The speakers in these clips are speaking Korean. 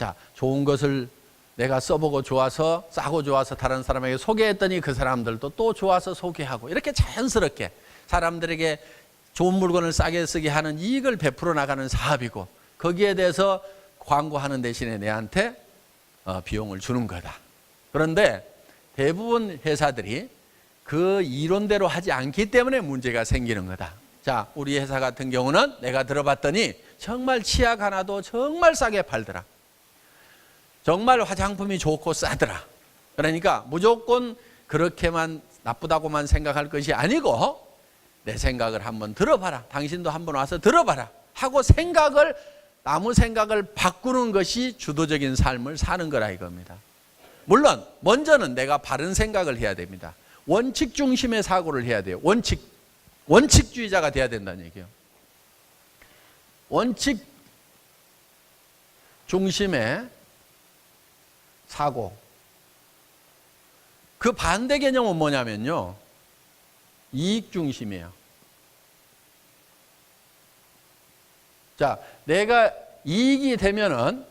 자, 좋은 것을 내가 써보고 좋아서, 싸고 좋아서 다른 사람에게 소개했더니 그 사람들도 또 좋아서 소개하고, 이렇게 자연스럽게 사람들에게 좋은 물건을 싸게 쓰게 하는 이익을 베풀어 나가는 사업이고, 거기에 대해서 광고하는 대신에 내한테 비용을 주는 거다. 그런데 대부분 회사들이 그 이론대로 하지 않기 때문에 문제가 생기는 거다. 자, 우리 회사 같은 경우는 내가 들어봤더니 정말 치약 하나도 정말 싸게 팔더라. 정말 화장품이 좋고 싸더라. 그러니까 무조건 그렇게만 나쁘다고만 생각할 것이 아니고 내 생각을 한번 들어봐라. 당신도 한번 와서 들어봐라 하고 남의 생각을 바꾸는 것이 주도적인 삶을 사는 거라 이겁니다. 물론 먼저는 내가 바른 생각을 해야 됩니다. 원칙 중심의 사고를 해야 돼요. 원칙주의자가 돼야 된다는 얘기예요. 원칙 중심의 사고. 그 반대 개념은 뭐냐면요, 이익 중심이에요. 자, 내가 이익이 되면은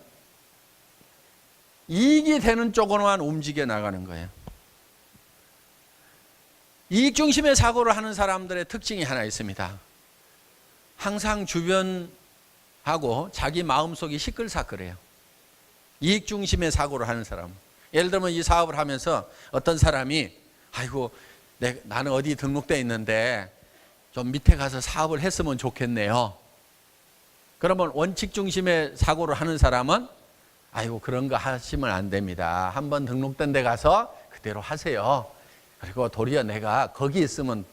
이익이 되는 쪽으로만 움직여 나가는 거예요. 이익 중심의 사고를 하는 사람들의 특징이 하나 있습니다. 항상 주변하고 자기 마음속이 시끌사끌해요. 이익 중심의 사고를 하는 사람. 예를 들면 이 사업을 하면서 어떤 사람이 아이고 나는 어디 등록돼 있는데 좀 밑에 가서 사업을 했으면 좋겠네요. 그러면 원칙 중심의 사고를 하는 사람은 아이고 그런 거 하시면 안 됩니다. 한번 등록된 데 가서 그대로 하세요. 그리고 도리어 내가 거기 있으면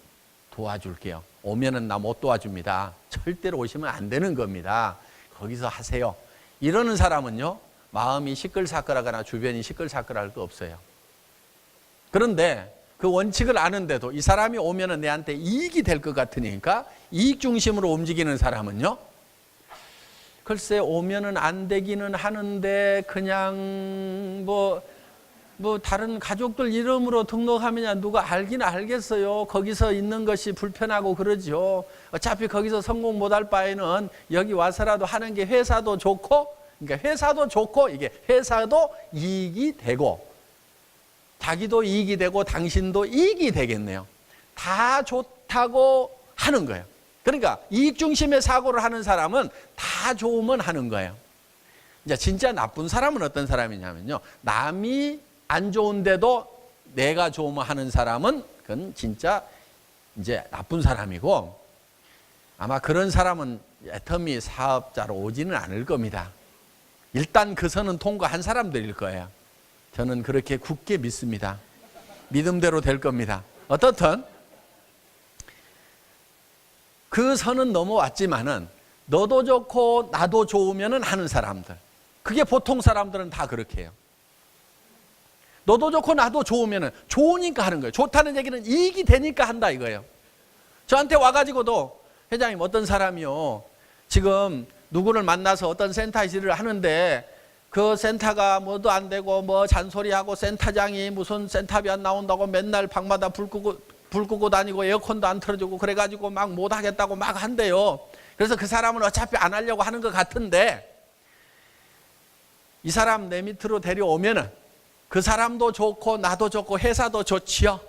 도와줄게요. 오면은 나 못 도와줍니다. 절대로 오시면 안 되는 겁니다. 거기서 하세요. 이러는 사람은요, 마음이 시끌사끌하거나 주변이 시끌사끌할 거 없어요. 그런데 그 원칙을 아는데도 이 사람이 오면은 내한테 이익이 될 것 같으니까 이익 중심으로 움직이는 사람은요, 글쎄 오면은 안 되기는 하는데 그냥 뭐 다른 가족들 이름으로 등록하면 누가 알긴 알겠어요. 거기서 있는 것이 불편하고 그러죠. 어차피 거기서 성공 못할 바에는 여기 와서라도 하는 게 회사도 좋고, 그러니까 회사도 좋고 이게 회사도 이익이 되고 자기도 이익이 되고 당신도 이익이 되겠네요. 다 좋다고 하는 거예요. 그러니까 이익 중심의 사고를 하는 사람은 다 좋으면 하는 거예요. 이제 진짜 나쁜 사람은 어떤 사람이냐면요, 남이 안 좋은데도 내가 좋으면 하는 사람은 그건 진짜 이제 나쁜 사람이고, 아마 그런 사람은 애터미 사업자로 오지는 않을 겁니다. 일단 그 선은 통과한 사람들일 거예요. 저는 그렇게 굳게 믿습니다. 믿음대로 될 겁니다. 어떻든 그 선은 넘어왔지만은 너도 좋고 나도 좋으면은 하는 사람들, 그게 보통 사람들은 다 그렇게 해요. 너도 좋고 나도 좋으면은 좋으니까 하는 거예요. 좋다는 얘기는 이익이 되니까 한다 이거예요. 저한테 와가지고도 회장님 어떤 사람이요, 지금 누구를 만나서 어떤 센터 일을 하는데 그 센터가 뭐도 안 되고 뭐 잔소리하고 센터장이 무슨 센터비 안 나온다고 맨날 방마다 불 끄고 다니고 에어컨도 안 틀어주고 그래가지고 막 못하겠다고 막 한대요. 그래서 그 사람은 어차피 안 하려고 하는 것 같은데 이 사람 내 밑으로 데려오면은 그 사람도 좋고 나도 좋고 회사도 좋지요.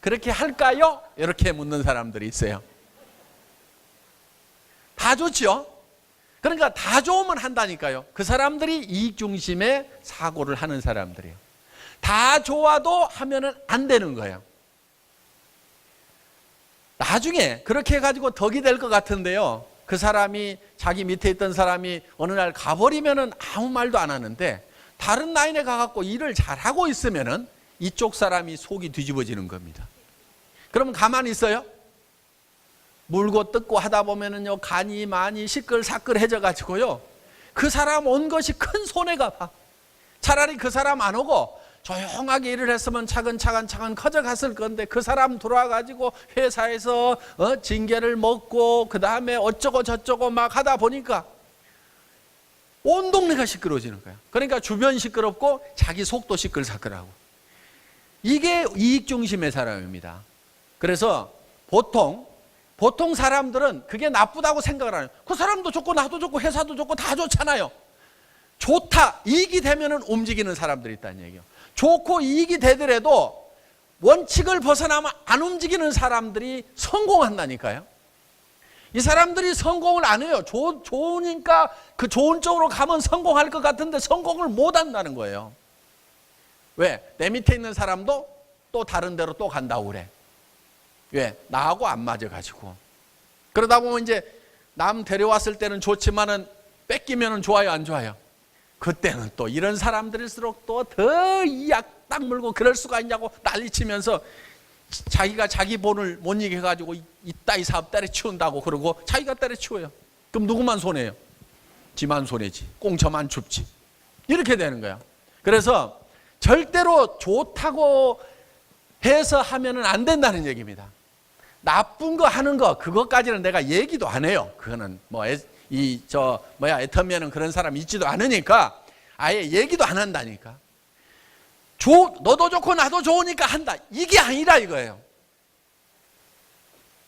그렇게 할까요? 이렇게 묻는 사람들이 있어요. 다 좋지요. 그러니까 다 좋으면 한다니까요. 그 사람들이 이익 중심의 사고를 하는 사람들이에요. 다 좋아도 하면은 안 되는 거예요. 나중에 그렇게 해가지고 덕이 될 것 같은데요, 그 사람이 자기 밑에 있던 사람이 어느 날 가버리면은 아무 말도 안 하는데 다른 라인에 가갖고 일을 잘하고 있으면은 이쪽 사람이 속이 뒤집어지는 겁니다. 그러면 가만히 있어요? 물고 뜯고 하다 보면은요, 간이 많이 시끌사끌해져 가지고요, 그 사람 온 것이 큰 손해가 봐. 차라리 그 사람 안 오고 조용하게 일을 했으면 차근차근 커져갔을 건데 그 사람 들어와가지고 회사에서 징계를 먹고 그 다음에 어쩌고 저쩌고 막 하다 보니까 온 동네가 시끄러워지는 거야. 그러니까 주변 시끄럽고 자기 속도 시끌사끌하고. 이게 이익 중심의 사람입니다. 그래서 보통 사람들은 그게 나쁘다고 생각을 안 해요. 그 사람도 좋고 나도 좋고 회사도 좋고 다 좋잖아요. 좋다, 이익이 되면은 움직이는 사람들이 있다는 얘기예요. 좋고 이익이 되더라도 원칙을 벗어나면 안 움직이는 사람들이 성공한다니까요. 이 사람들이 성공을 안 해요. 좋으니까 그 좋은 쪽으로 가면 성공할 것 같은데 성공을 못 한다는 거예요. 왜? 내 밑에 있는 사람도 또 다른 데로 또 간다고 그래. 왜? 나하고 안 맞아가지고. 그러다 보면 이제 남 데려왔을 때는 좋지만은 뺏기면은 좋아요, 안 좋아요? 그때는 또 이런 사람들일수록 또 더 이 약 딱 물고 그럴 수가 있냐고 난리치면서 자기가 자기 본을 못 이겨가지고 이따위 사업 때려치운다고 그러고 자기가 때려치워요. 그럼 누구만 손해요? 지만 손해지. 꽁쳐만 줍지. 이렇게 되는 거야. 그래서 절대로 좋다고 해서 하면은 안 된다는 얘기입니다. 나쁜 거 하는 거 그것까지는 내가 얘기도 안 해요. 그거는 뭐 애터미에는 그런 사람 있지도 않으니까 아예 얘기도 안 한다니까. 너도 좋고 나도 좋으니까 한다. 이게 아니라 이거예요.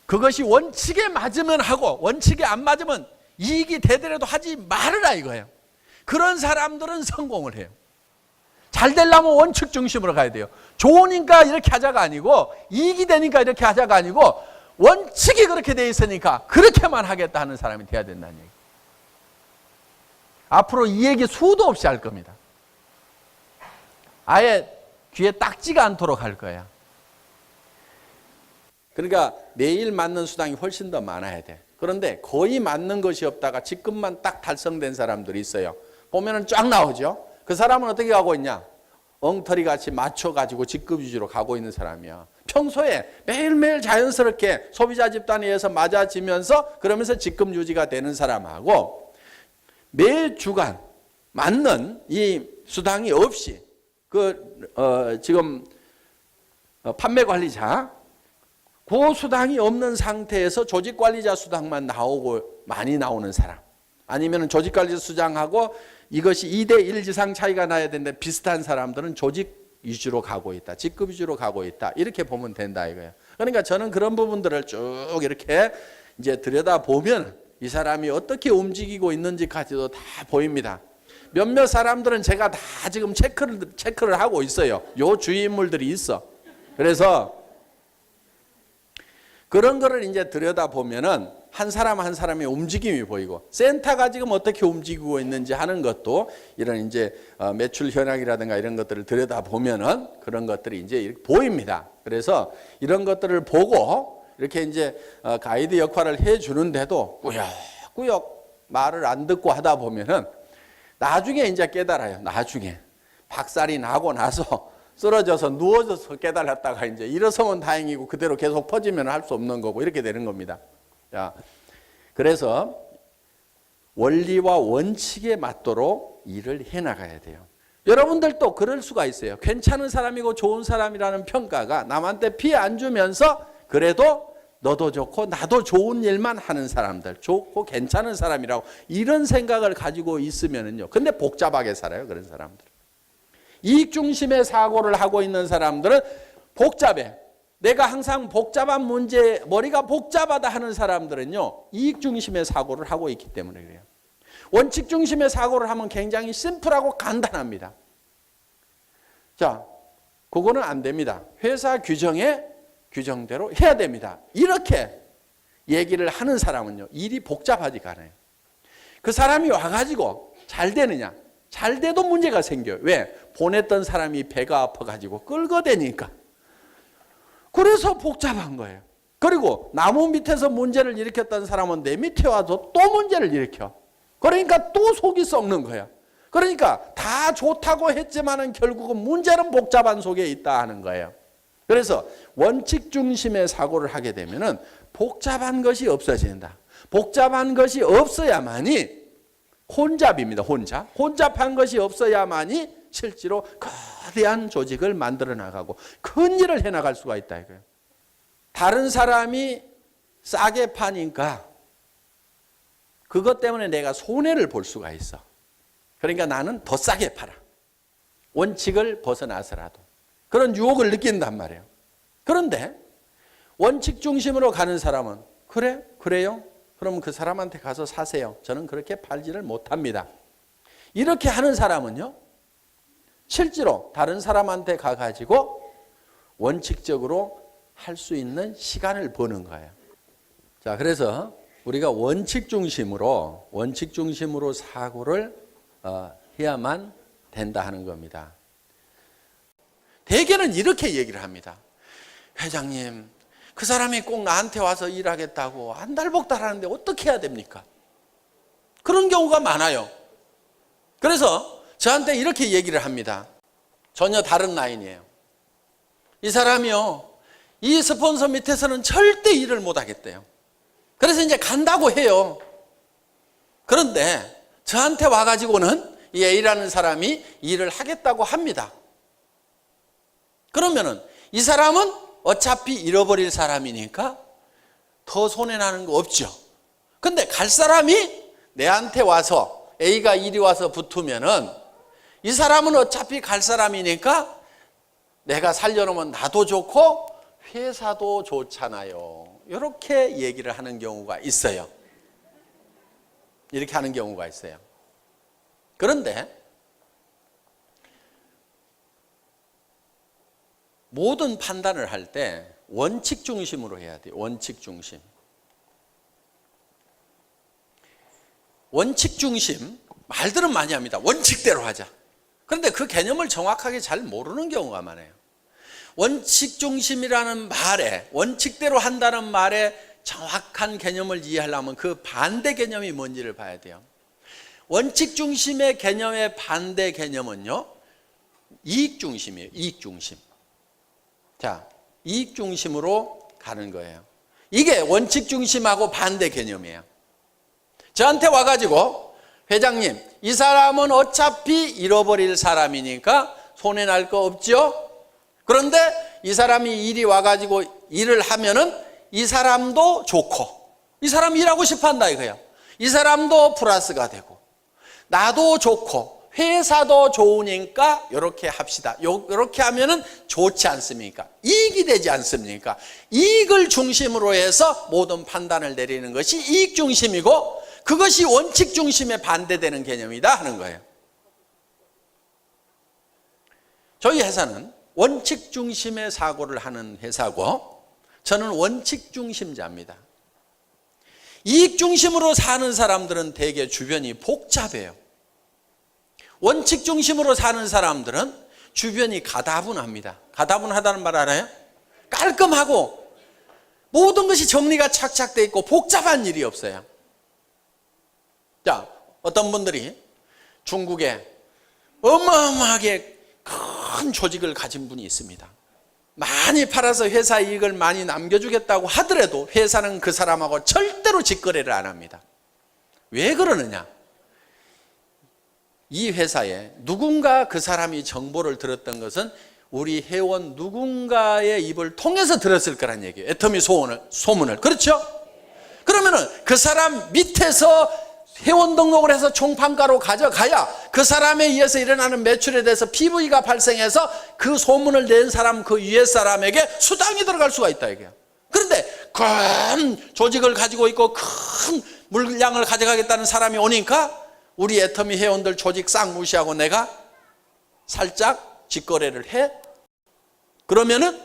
그것이 원칙에 맞으면 하고 원칙에 안 맞으면 이익이 되더라도 하지 말으라 이거예요. 그런 사람들은 성공을 해요. 잘 되려면 원칙 중심으로 가야 돼요. 좋으니까 이렇게 하자가 아니고 이익이 되니까 이렇게 하자가 아니고 원칙이 그렇게 돼 있으니까 그렇게만 하겠다 하는 사람이 돼야 된다는 얘기. 앞으로 이 얘기 수도 없이 할 겁니다. 아예 귀에 딱지가 않도록 할 거야. 그러니까 매일 맞는 수당이 훨씬 더 많아야 돼. 그런데 거의 맞는 것이 없다가 직급만 딱 달성된 사람들이 있어요. 보면은 쫙 나오죠. 그 사람은 어떻게 가고 있냐? 엉터리 같이 맞춰가지고 직급 위주로 가고 있는 사람이야. 평소에 매일매일 자연스럽게 소비자 집단에 의해서 맞아지면서 그러면서 직급 유지가 되는 사람하고 매 주간 맞는 이 수당이 없이 지금 판매 관리자 그 수당이 없는 상태에서 조직 관리자 수당만 나오고 많이 나오는 사람 아니면 조직 관리자 수당하고 이것이 2대1 이상 차이가 나야 되는데 비슷한 사람들은 조직 위주로 가고 있다. 직급 위주로 가고 있다. 이렇게 보면 된다 이거예요. 그러니까 저는 그런 부분들을 쭉 이렇게 이제 들여다보면 이 사람이 어떻게 움직이고 있는지까지도 다 보입니다. 몇몇 사람들은 제가 다 지금 체크를 하고 있어요. 요 주인물들이 있어. 그래서 그런 거를 이제 들여다보면은 한 사람 한 사람의 움직임이 보이고 센터가 지금 어떻게 움직이고 있는지 하는 것도 이런 이제 매출 현황이라든가 이런 것들을 들여다보면은 그런 것들이 이제 이렇게 보입니다. 그래서 이런 것들을 보고 이렇게 이제 가이드 역할을 해 주는데도 꾸역꾸역 말을 안 듣고 하다 보면은 나중에 이제 깨달아요. 나중에 박살이 나고 나서 쓰러져서 누워져서 깨달았다가 이제 일어서면 다행이고 그대로 계속 퍼지면 할 수 없는 거고 이렇게 되는 겁니다. 자, 그래서 원리와 원칙에 맞도록 일을 해나가야 돼요. 여러분들도 그럴 수가 있어요. 괜찮은 사람이고 좋은 사람이라는 평가가 남한테 피해 안 주면서 그래도 너도 좋고 나도 좋은 일만 하는 사람들, 좋고 괜찮은 사람이라고 이런 생각을 가지고 있으면은요. 근데 복잡하게 살아요, 그런 사람들. 이익 중심의 사고를 하고 있는 사람들은 복잡해. 내가 항상 복잡한 문제, 머리가 복잡하다 하는 사람들은요. 이익 중심의 사고를 하고 있기 때문에 그래요. 원칙 중심의 사고를 하면 굉장히 심플하고 간단합니다. 자, 그거는 안 됩니다. 회사 규정대로 해야 됩니다. 이렇게 얘기를 하는 사람은요. 일이 복잡하지가 않아요. 그 사람이 와가지고 잘 되느냐? 잘 돼도 문제가 생겨요. 왜? 보냈던 사람이 배가 아파가지고 끌거대니까. 그래서 복잡한 거예요. 그리고 나무 밑에서 문제를 일으켰던 사람은 내 밑에 와서 또 문제를 일으켜. 그러니까 또 속이 썩는 거야. 그러니까 다 좋다고 했지만은 결국은 문제는 복잡한 속에 있다 하는 거예요. 그래서 원칙 중심의 사고를 하게 되면은 복잡한 것이 없어진다. 복잡한 것이 없어야만이 혼잡입니다. 혼잡한 것이 없어야만이 실제로 거대한 조직을 만들어 나가고 큰 일을 해 나갈 수가 있다 이거예요. 다른 사람이 싸게 파니까 그것 때문에 내가 손해를 볼 수가 있어. 그러니까 나는 더 싸게 팔아. 원칙을 벗어나서라도. 그런 유혹을 느낀단 말이에요. 그런데 원칙 중심으로 가는 사람은 그래요? 그럼 그 사람한테 가서 사세요. 저는 그렇게 팔지를 못합니다. 이렇게 하는 사람은요, 실제로 다른 사람한테 가가지고 원칙적으로 할 수 있는 시간을 버는 거예요. 자, 그래서 우리가 원칙 중심으로 사고를 해야만 된다 하는 겁니다. 대개는 이렇게 얘기를 합니다. 회장님, 그 사람이 꼭 나한테 와서 일하겠다고 안달복달하는데 어떻게 해야 됩니까? 그런 경우가 많아요. 그래서 저한테 이렇게 얘기를 합니다. 전혀 다른 라인이에요. 이 사람이요, 이 스폰서 밑에서는 절대 일을 못 하겠대요. 그래서 이제 간다고 해요. 그런데 저한테 와가지고는 이 A라는 사람이 일을 하겠다고 합니다. 그러면은 이 사람은 어차피 잃어버릴 사람이니까 더 손해나는 거 없죠. 근데 갈 사람이 내한테 와서, A가 이리 와서 붙으면은 이 사람은 어차피 갈 사람이니까 내가 살려놓으면 나도 좋고 회사도 좋잖아요. 이렇게 얘기를 하는 경우가 있어요. 이렇게 하는 경우가 있어요. 그런데 모든 판단을 할 때 원칙 중심으로 해야 돼요. 원칙 중심. 원칙 중심, 말들은 많이 합니다. 원칙대로 하자. 그런데 그 개념을 정확하게 잘 모르는 경우가 많아요. 원칙 중심이라는 말에, 원칙대로 한다는 말에 정확한 개념을 이해하려면 그 반대 개념이 뭔지를 봐야 돼요. 원칙 중심의 개념의 반대 개념은요, 이익 중심이에요. 이익 중심. 자, 이익 중심으로 가는 거예요. 이게 원칙 중심하고 반대 개념이에요. 저한테 와가지고, 회장님, 이 사람은 어차피 잃어버릴 사람이니까 손해날 거 없죠? 그런데 이 사람이 일이 와가지고 일을 하면은 이 사람도 좋고, 이 사람이 일하고 싶어 한다 이거예요. 이 사람도 플러스가 되고, 나도 좋고, 회사도 좋으니까 이렇게 합시다. 이렇게 하면은 좋지 않습니까? 이익이 되지 않습니까? 이익을 중심으로 해서 모든 판단을 내리는 것이 이익 중심이고, 그것이 원칙 중심에 반대되는 개념이다 하는 거예요. 저희 회사는 원칙 중심의 사고를 하는 회사고, 저는 원칙 중심자입니다. 이익 중심으로 사는 사람들은 대개 주변이 복잡해요. 원칙 중심으로 사는 사람들은 주변이 가다분합니다. 가다분하다는 말 알아요? 깔끔하고 모든 것이 정리가 착착 돼 있고 복잡한 일이 없어요. 자, 어떤 분들이 중국에 어마어마하게 큰 조직을 가진 분이 있습니다. 많이 팔아서 회사 이익을 많이 남겨주겠다고 하더라도 회사는 그 사람하고 절대로 직거래를 안 합니다. 왜 그러느냐? 이 회사에 누군가 그 사람이 정보를 들었던 것은 우리 회원 누군가의 입을 통해서 들었을 거란 얘기예요. 애터미 소문을. 그렇죠? 그러면은 그 사람 밑에서 회원 등록을 해서 총판가로 가져가야 그 사람에 의해서 일어나는 매출에 대해서 PV가 발생해서 그 소문을 낸 사람, 그 위에 사람에게 수당이 들어갈 수가 있다 이거예요. 그런데 큰 조직을 가지고 있고 큰 물량을 가져가겠다는 사람이 오니까 우리 애터미 회원들 조직 싹 무시하고 내가 살짝 직거래를 해? 그러면은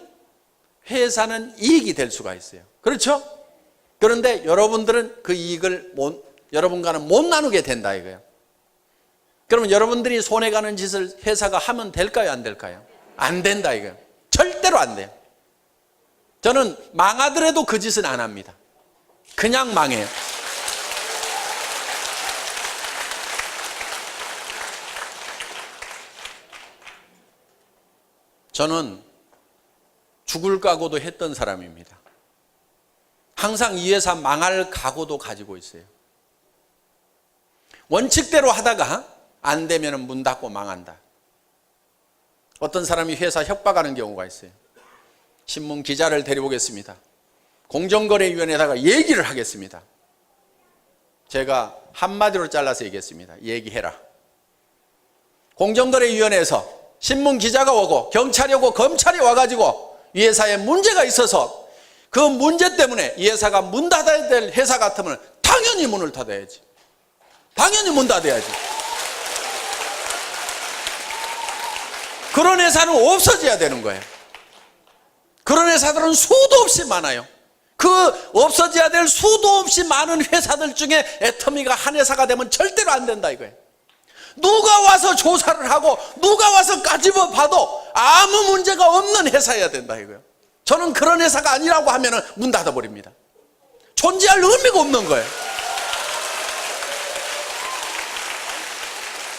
회사는 이익이 될 수가 있어요. 그렇죠? 그런데 여러분들은 그 이익을 여러분과는 못 나누게 된다 이거예요. 그러면 여러분들이 손해가는 짓을 회사가 하면 될까요? 안 될까요? 안 된다 이거예요. 절대로 안 돼요. 저는 망하더라도 그 짓은 안 합니다. 그냥 망해요. 저는 죽을 각오도 했던 사람입니다. 항상 이 회사 망할 각오도 가지고 있어요. 원칙대로 하다가 안 되면 문 닫고 망한다. 어떤 사람이 회사 협박하는 경우가 있어요. 신문 기자를 데려오겠습니다. 공정거래위원회에다가 얘기를 하겠습니다. 제가 한마디로 잘라서 얘기했습니다. 얘기해라. 공정거래위원회에서 신문 기자가 오고 경찰이 오고 검찰이 와가지고 이 회사에 문제가 있어서 그 문제 때문에 이 회사가 문 닫아야 될 회사 같으면 당연히 문을 닫아야지. 당연히 문 닫아야지. 그런 회사는 없어져야 되는 거예요. 그런 회사들은 수도 없이 많아요. 그 없어져야 될 수도 없이 많은 회사들 중에 애터미가 한 회사가 되면 절대로 안 된다 이거예요. 누가 와서 조사를 하고 누가 와서 까집어 봐도 아무 문제가 없는 회사여야 된다 이거예요. 저는 그런 회사가 아니라고 하면 문 닫아버립니다. 존재할 의미가 없는 거예요.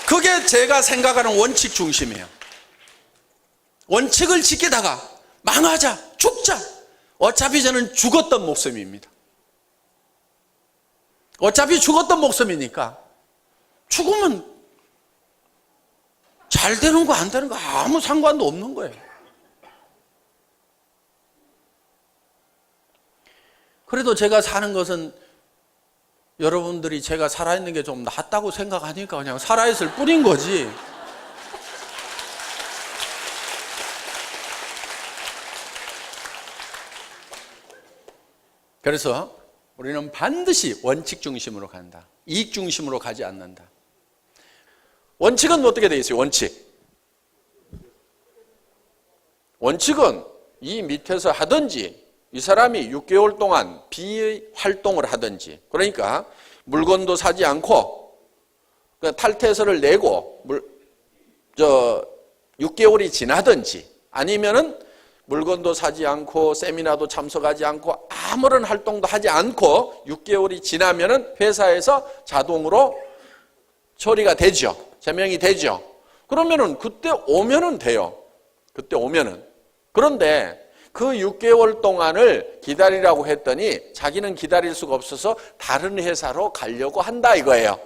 그게 제가 생각하는 원칙 중심이에요. 원칙을 지키다가 망하자, 죽자. 어차피 저는 죽었던 목숨입니다. 어차피 죽었던 목숨이니까 죽으면 잘 되는 거 안 되는 거 아무 상관도 없는 거예요. 그래도 제가 사는 것은 여러분들이 제가 살아있는 게 좀 낫다고 생각하니까 그냥 살아있을 뿐인 거지. 그래서 우리는 반드시 원칙 중심으로 간다. 이익 중심으로 가지 않는다. 원칙은 어떻게 되어 있어요? 원칙은 이 밑에서 하든지 이 사람이 6개월 동안 비활동을 하든지, 그러니까 물건도 사지 않고 탈퇴서를 내고 6개월이 지나든지, 아니면은 물건도 사지 않고 세미나도 참석하지 않고 아무런 활동도 하지 않고 6개월이 지나면은 회사에서 자동으로 처리가 되죠. 제명이 되죠. 그러면은 그때 오면은 돼요. 그때 오면은. 그런데 그 6개월 동안을 기다리라고 했더니 자기는 기다릴 수가 없어서 다른 회사로 가려고 한다 이거예요.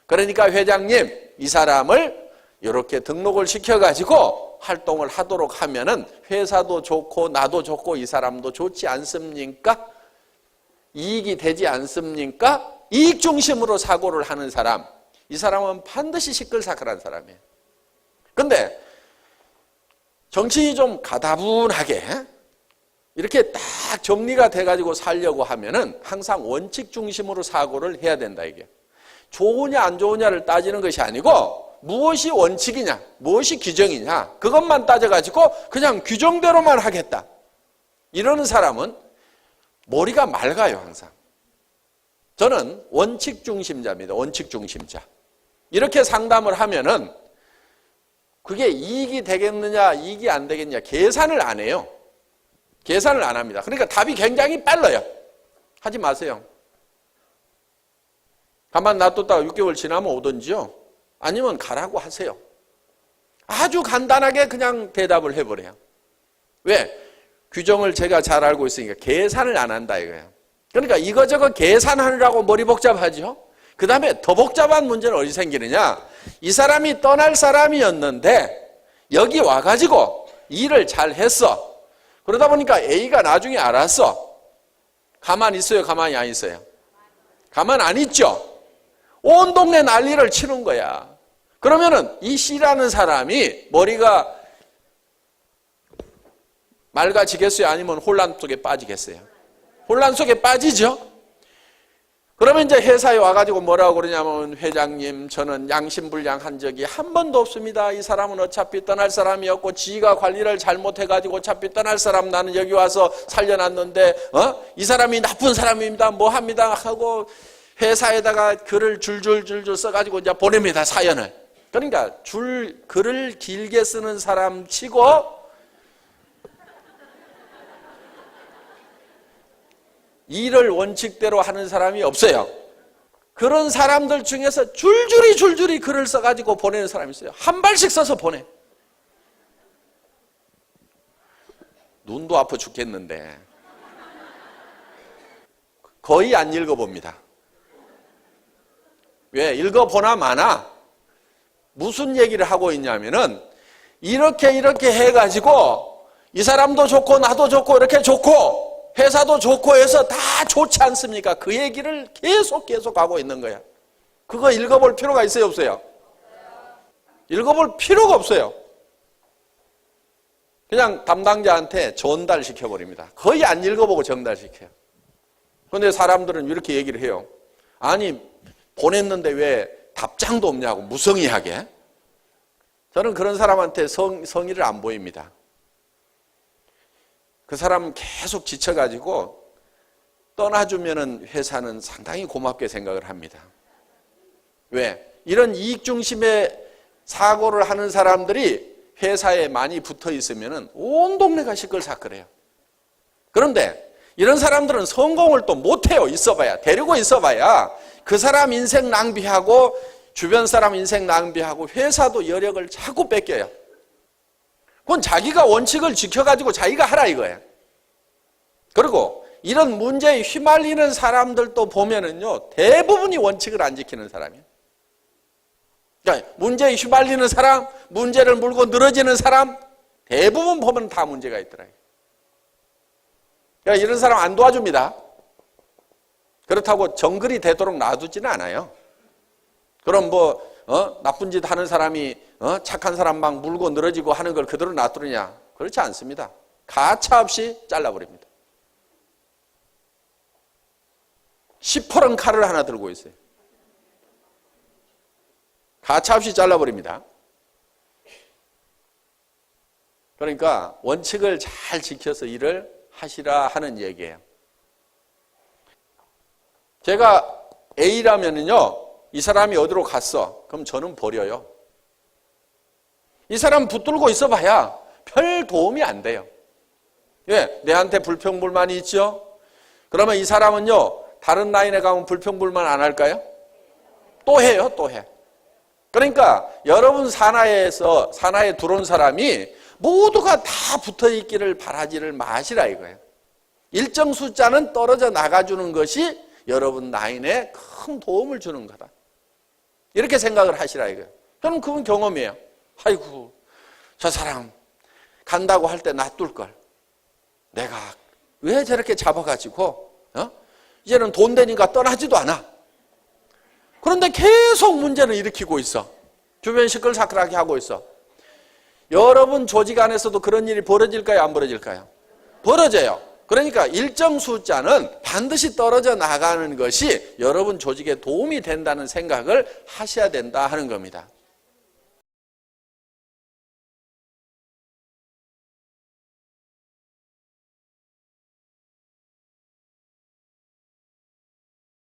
그러니까 회장님, 이 사람을 이렇게 등록을 시켜가지고 활동을 하도록 하면은 회사도 좋고 나도 좋고 이 사람도 좋지 않습니까? 이익이 되지 않습니까? 이익 중심으로 사고를 하는 사람, 이 사람은 반드시 시끌사끌한 사람이에요. 근데 정신이 좀 가다분하게 이렇게 딱 정리가 돼가지고 살려고 하면은 항상 원칙 중심으로 사고를 해야 된다 이게. 좋으냐 안 좋으냐를 따지는 것이 아니고 무엇이 원칙이냐, 무엇이 규정이냐, 그것만 따져가지고 그냥 규정대로만 하겠다. 이러는 사람은 머리가 맑아요, 항상. 저는 원칙 중심자입니다. 원칙 중심자. 이렇게 상담을 하면은 그게 이익이 되겠느냐, 이익이 안 되겠느냐, 계산을 안 해요. 계산을 안 합니다. 그러니까 답이 굉장히 빨라요. 하지 마세요. 가만 놔뒀다가 6개월 지나면 오든지요. 아니면 가라고 하세요. 아주 간단하게 그냥 대답을 해버려요. 왜? 규정을 제가 잘 알고 있으니까 계산을 안 한다 이거예요. 그러니까 이거저거 계산하느라고 머리 복잡하죠. 그 다음에 더 복잡한 문제는 어디 생기느냐. 이 사람이 떠날 사람이었는데 여기 와가지고 일을 잘 했어. 그러다 보니까 A가 나중에 알았어. 가만히 있어요? 가만히 안 있어요? 가만 안 있죠? 온 동네 난리를 치는 거야. 그러면은 이 C라는 사람이 머리가 맑아지겠어요? 아니면 혼란 속에 빠지겠어요? 혼란 속에 빠지죠? 그러면 이제 회사에 와가지고 뭐라고 그러냐면, 회장님, 저는 양심불량한 적이 한 번도 없습니다. 이 사람은 어차피 떠날 사람이었고 지가 관리를 잘못해가지고 어차피 떠날 사람 나는 여기 와서 살려놨는데 이 사람이 나쁜 사람입니다. 뭐 합니다 하고 회사에다가 글을 줄줄줄줄 써가지고 이제 보냅니다, 사연을. 그러니까 글을 길게 쓰는 사람 치고 일을 원칙대로 하는 사람이 없어요. 그런 사람들 중에서 줄줄이 글을 써가지고 보내는 사람이 있어요. 한 발씩 써서 보내. 눈도 아파 죽겠는데 거의 안 읽어봅니다. 왜? 읽어보나 마나 무슨 얘기를 하고 있냐면은 이렇게 해가지고 이 사람도 좋고 나도 좋고 이렇게 좋고 회사도 좋고 해서 다 좋지 않습니까? 그 얘기를 계속 하고 있는 거야. 그거 읽어볼 필요가 있어요, 없어요? 읽어볼 필요가 없어요. 그냥 담당자한테 전달시켜버립니다. 거의 안 읽어보고 전달시켜요. 그런데 사람들은 이렇게 얘기를 해요. 아니, 보냈는데 왜 답장도 없냐고 무성의하게. 저는 그런 사람한테 성의를 안 보입니다. 그 사람 계속 지쳐가지고 떠나주면은 회사는 상당히 고맙게 생각을 합니다. 왜? 이런 이익 중심의 사고를 하는 사람들이 회사에 많이 붙어 있으면은 온 동네가 시끌시끌해요. 그런데 이런 사람들은 성공을 또 못해요. 있어봐야. 데리고 있어봐야 그 사람 인생 낭비하고 주변 사람 인생 낭비하고 회사도 여력을 자꾸 뺏겨요. 그건 자기가 원칙을 지켜가지고 자기가 하라 이거예요. 그리고 이런 문제에 휘말리는 사람들도 보면은요, 대부분이 원칙을 안 지키는 사람이에요. 그러니까 문제에 휘말리는 사람, 문제를 물고 늘어지는 사람, 대부분 보면 다 문제가 있더라고요. 그러니까 이런 사람 안 도와줍니다. 그렇다고 정글이 되도록 놔두지는 않아요. 그럼 나쁜 짓 하는 사람이 착한 사람 막 물고 늘어지고 하는 걸 그대로 놔두느냐? 그렇지 않습니다. 가차없이 잘라버립니다. 시퍼런 칼을 하나 들고 있어요. 가차없이 잘라버립니다. 그러니까 원칙을 잘 지켜서 일을 하시라 하는 얘기예요. 제가 A라면은요, 이 사람이 어디로 갔어? 그럼 저는 버려요. 이 사람 붙들고 있어봐야 별 도움이 안 돼요. 예, 내한테 불평불만이 있죠? 그러면 이 사람은요, 다른 라인에 가면 불평불만 안 할까요? 또 해요, 또 해. 그러니까 여러분 산하에 들어온 사람이 모두가 다 붙어 있기를 바라지를 마시라 이거예요. 일정 숫자는 떨어져 나가주는 것이 여러분 라인에 큰 도움을 주는 거다. 이렇게 생각을 하시라 이거예요. 저는 그건 경험이에요. 아이고, 저 사람 간다고 할 때 놔둘 걸. 내가 왜 저렇게 잡아가지고 이제는 돈 되니까 떠나지도 않아. 그런데 계속 문제는 일으키고 있어. 주변 시끌시끌하게 하고 있어. 여러분 조직 안에서도 그런 일이 벌어질까요? 안 벌어질까요? 벌어져요. 그러니까 일정 숫자는 반드시 떨어져 나가는 것이 여러분 조직에 도움이 된다는 생각을 하셔야 된다 하는 겁니다.